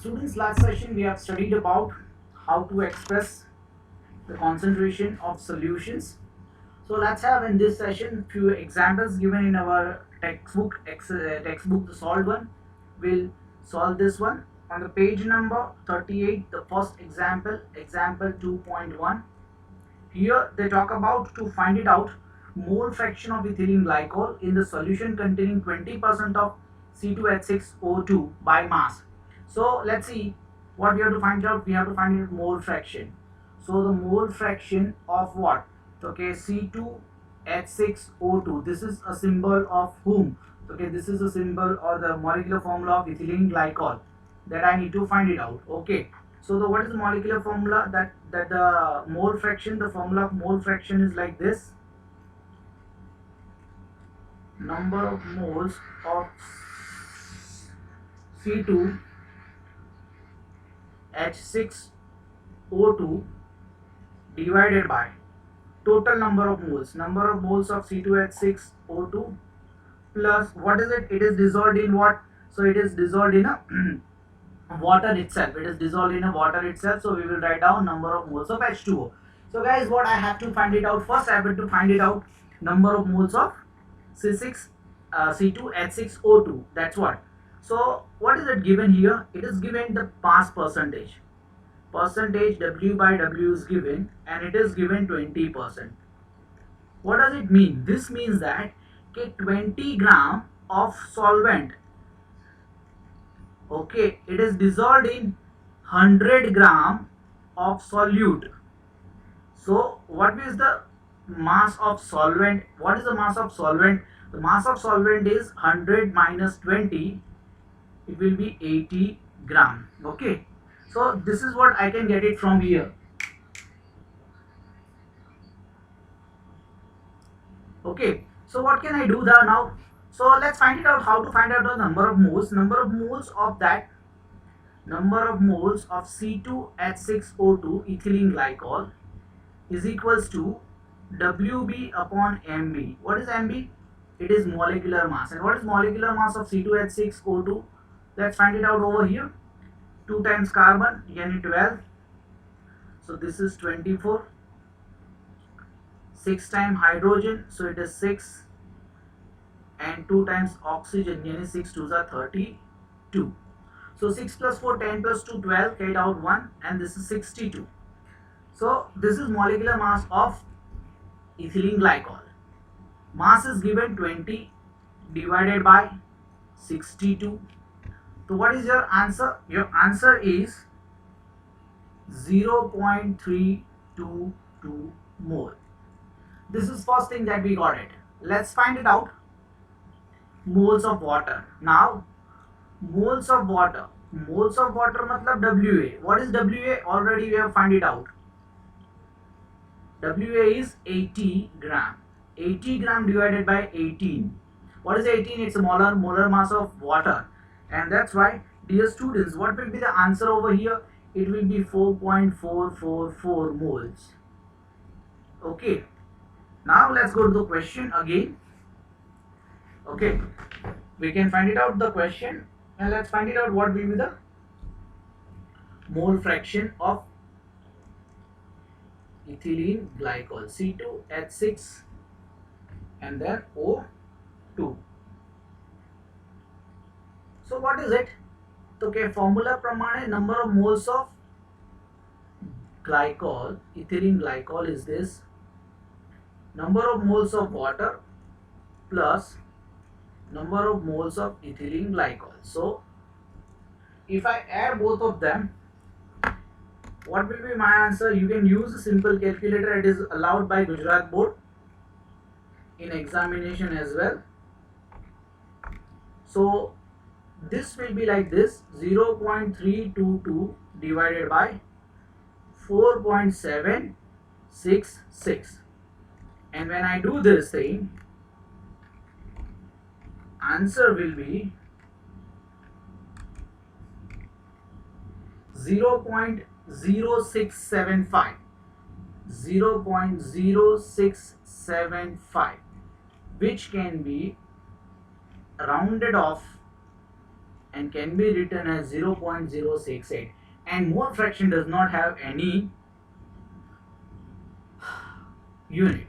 Students, last session we have studied about how to express the concentration of solutions. So let's have in this session few examples given in our textbook, textbook the solved one. We'll solve this one on the page number 38. The first example, example 2.1. Here they talk about to find it out mole fraction of ethylene glycol in the solution containing 20% of C2H6O2 by mass. So let's see what we have to find out. We have to find out mole fraction. So the mole fraction of what? Okay, C2H6O2. This is a symbol of whom? Okay, this is a symbol or the molecular formula of ethylene glycol that I need to find it out. Okay. So the what is the molecular formula that the mole fraction, the formula of mole fraction is like this. Number of moles of C2H6O2 divided by total number of moles of C2H6O2 plus what is it? It is dissolved in what? So it is dissolved in a water itself. It is dissolved in a water itself. So we will write down number of moles of H2O. So guys, what I have to find it out first, I have to find it out number of moles of C2H6O2. That's what. So what is it given here? It is given the mass percentage. Percentage W by W is given and it is given 20%. What does it mean? This means that 20 gram of solvent, okay, it is dissolved in 100 gram of solute. So what is the mass of solvent? What is the mass of solvent? The mass of solvent is 100 minus 20. It will be 80 gram. Okay. So this is what I can get it from here. Okay. So what can I do there now? So let's find it out how to find out the number of moles. Number of moles of C2H6O2 ethylene glycol is equals to WB upon MB. What is MB? It is molecular mass. And what is molecular mass of C2H6O2? Let's find it out over here. 2 times carbon, Na12. So this is 24. 6 times hydrogen, so it is 6. And 2 times oxygen, Na6 2s are 32. So 6 plus 4, 10 plus 2, 12, carried out 1, and this is 62. So this is molecular mass of ethylene glycol. Mass is given 20 divided by 62. So what is your answer? Your answer is 0.322 mole. This is first thing that we got it. Let's find it out. Moles of water. Now moles of water matlab WA. What is WA? Already we have find it out. WA is 80 gram. 80 gram divided by 18. What is 18? It's a molar mass of water. And that's why, dear students, what will be the answer over here? It will be 4.444 moles. Okay. Now let's go to the question again. Okay. We can find it out the question. And let's find it out what will be the mole fraction of ethylene glycol. C2H6 and then O2. So what is it? Okay, formula pramane number of moles of glycol, ethylene glycol is this. Number of moles of water plus number of moles of ethylene glycol. So if I add both of them, what will be my answer? You can use a simple calculator. It is allowed by Gujarat board in examination as well. So this will be like this: 0.322 divided by 4.766. And when I do this thing, answer will be 0.0675. 0.0675, which can be rounded off and can be written as 0.068, and mole fraction does not have any unit.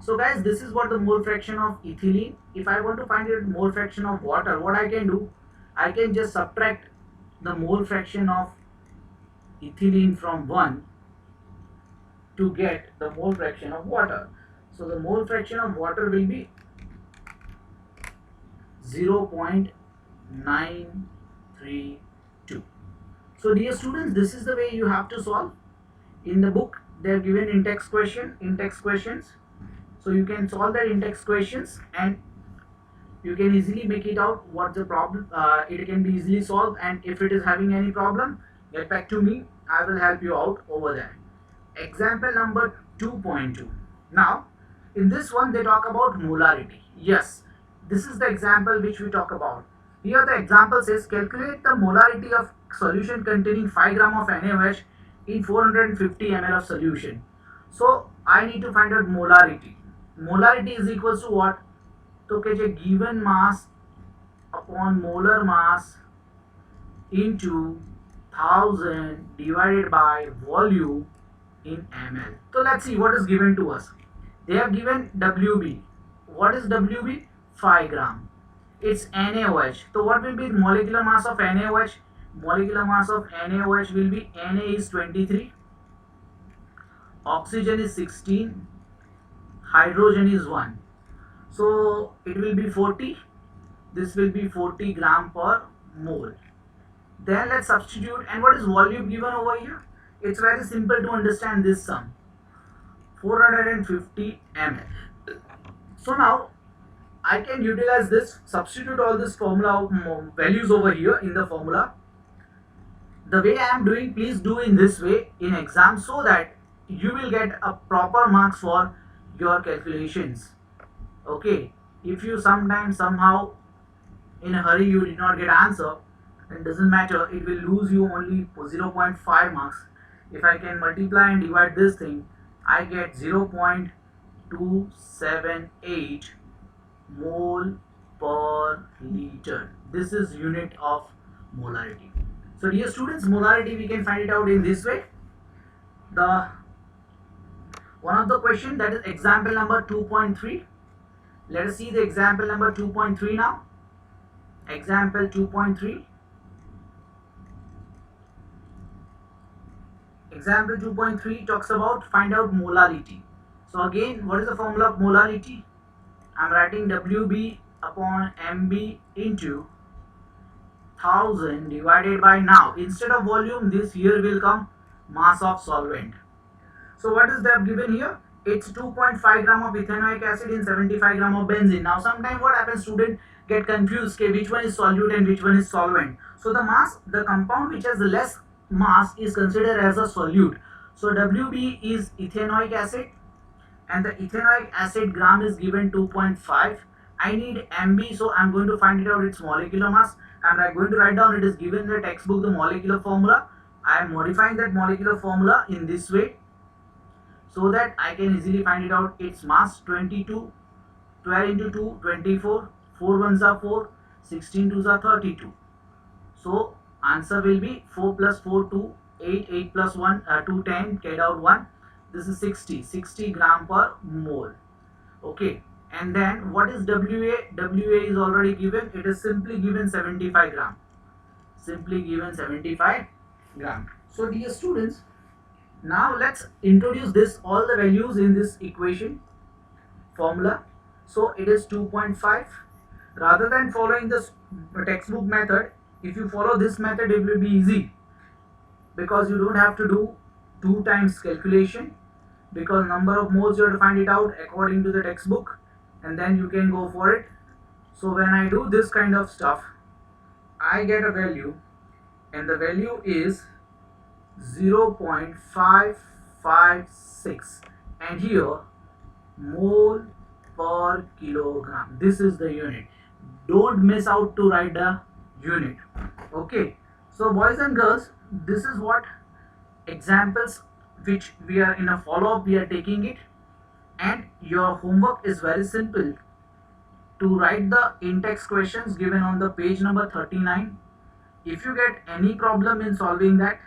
So guys, this is what the mole fraction of ethylene. If I want to find it mole fraction of water, what I can do, I can just subtract the mole fraction of ethylene from 1 to get the mole fraction of water. So the mole fraction of water will be 0.932. So dear students, this is the way you have to solve. In the book they are given in-text questions. So you can solve that in-text questions and you can easily make it out what the problem, it can be easily solved, and if it is having any problem, get back to me, I will help you out over there. Example number 2.2. Now in this one they talk about molarity. Yes, this is the example which we talk about. Here the example says calculate the molarity of solution containing 5 gram of NaOH in 450 ml of solution. So I need to find out molarity. Molarity is equals to what? So given mass upon molar mass into 1000 divided by volume in ml. So let's see what is given to us. They have given WB. What is WB? 5 gram. It's NaOH. So what will be the molecular mass of NaOH? Molecular mass of NaOH will be Na is 23, oxygen is 16, hydrogen is 1. So it will be 40. This will be 40 gram per mole. Then let's substitute. And what is volume given over here? It's very simple to understand this sum. 450 ml. So now I can utilize this, substitute all this formula values over here in the formula. The way I am doing, please do in this way in exam so that you will get a proper marks for your calculations. Okay, if you sometimes somehow in a hurry you did not get answer, it doesn't matter, it will lose you only 0.5 marks. If I can multiply and divide this thing, I get 0.278 mole per liter. This is unit of molarity. So dear students, molarity we can find it out in this way. The one of the question, that is example number 2.3. Let us see the example number 2.3 now. Example 2.3. Example 2.3 talks about find out molarity. So again, what is the formula of molarity? I am writing WB upon MB into 1000 divided by, now instead of volume this here will come mass of solvent. So what is that given here? It's 2.5 gram of ethanoic acid in 75 gram of benzene. Now sometimes what happens, student get confused which one is solute and which one is solvent. So the mass, the compound which has less mass is considered as a solute. So WB is ethanoic acid and the ethanoic acid gram is given 2.5. I need MB, so I'm going to find it out its molecular mass. I'm going to write down, it is given in the textbook, the molecular formula. I am modifying that molecular formula in this way so that I can easily find it out. Its mass 22, 12 into 2, 24, 4 ones are 4, 16 twos are 32. So answer will be 4 plus 4, 2, 8, 8 plus 1, 2, 10, get out 1. This is 60 gram per mole. Okay. And then what is WA? WA is already given. It is simply given 75 gram. Simply given 75 gram. So dear students, now let's introduce this, all the values in this equation formula. So it is 2.5. Rather than following this textbook method, if you follow this method, it will be easy because you don't have to do 2 times calculation, because number of moles you have to find it out according to the textbook and then you can go for it. So when I do this kind of stuff, I get a value and the value is 0.556 and here mole per kilogram. This is the unit. Don't miss out to write the unit. Okay, so boys and girls, this is what examples which we are in a follow-up we are taking it, and your homework is very simple to write the in-text questions given on the page number 39 If you get any problem in solving that,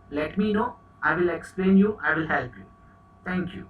let me know. I will explain you, I will help you. Thank you.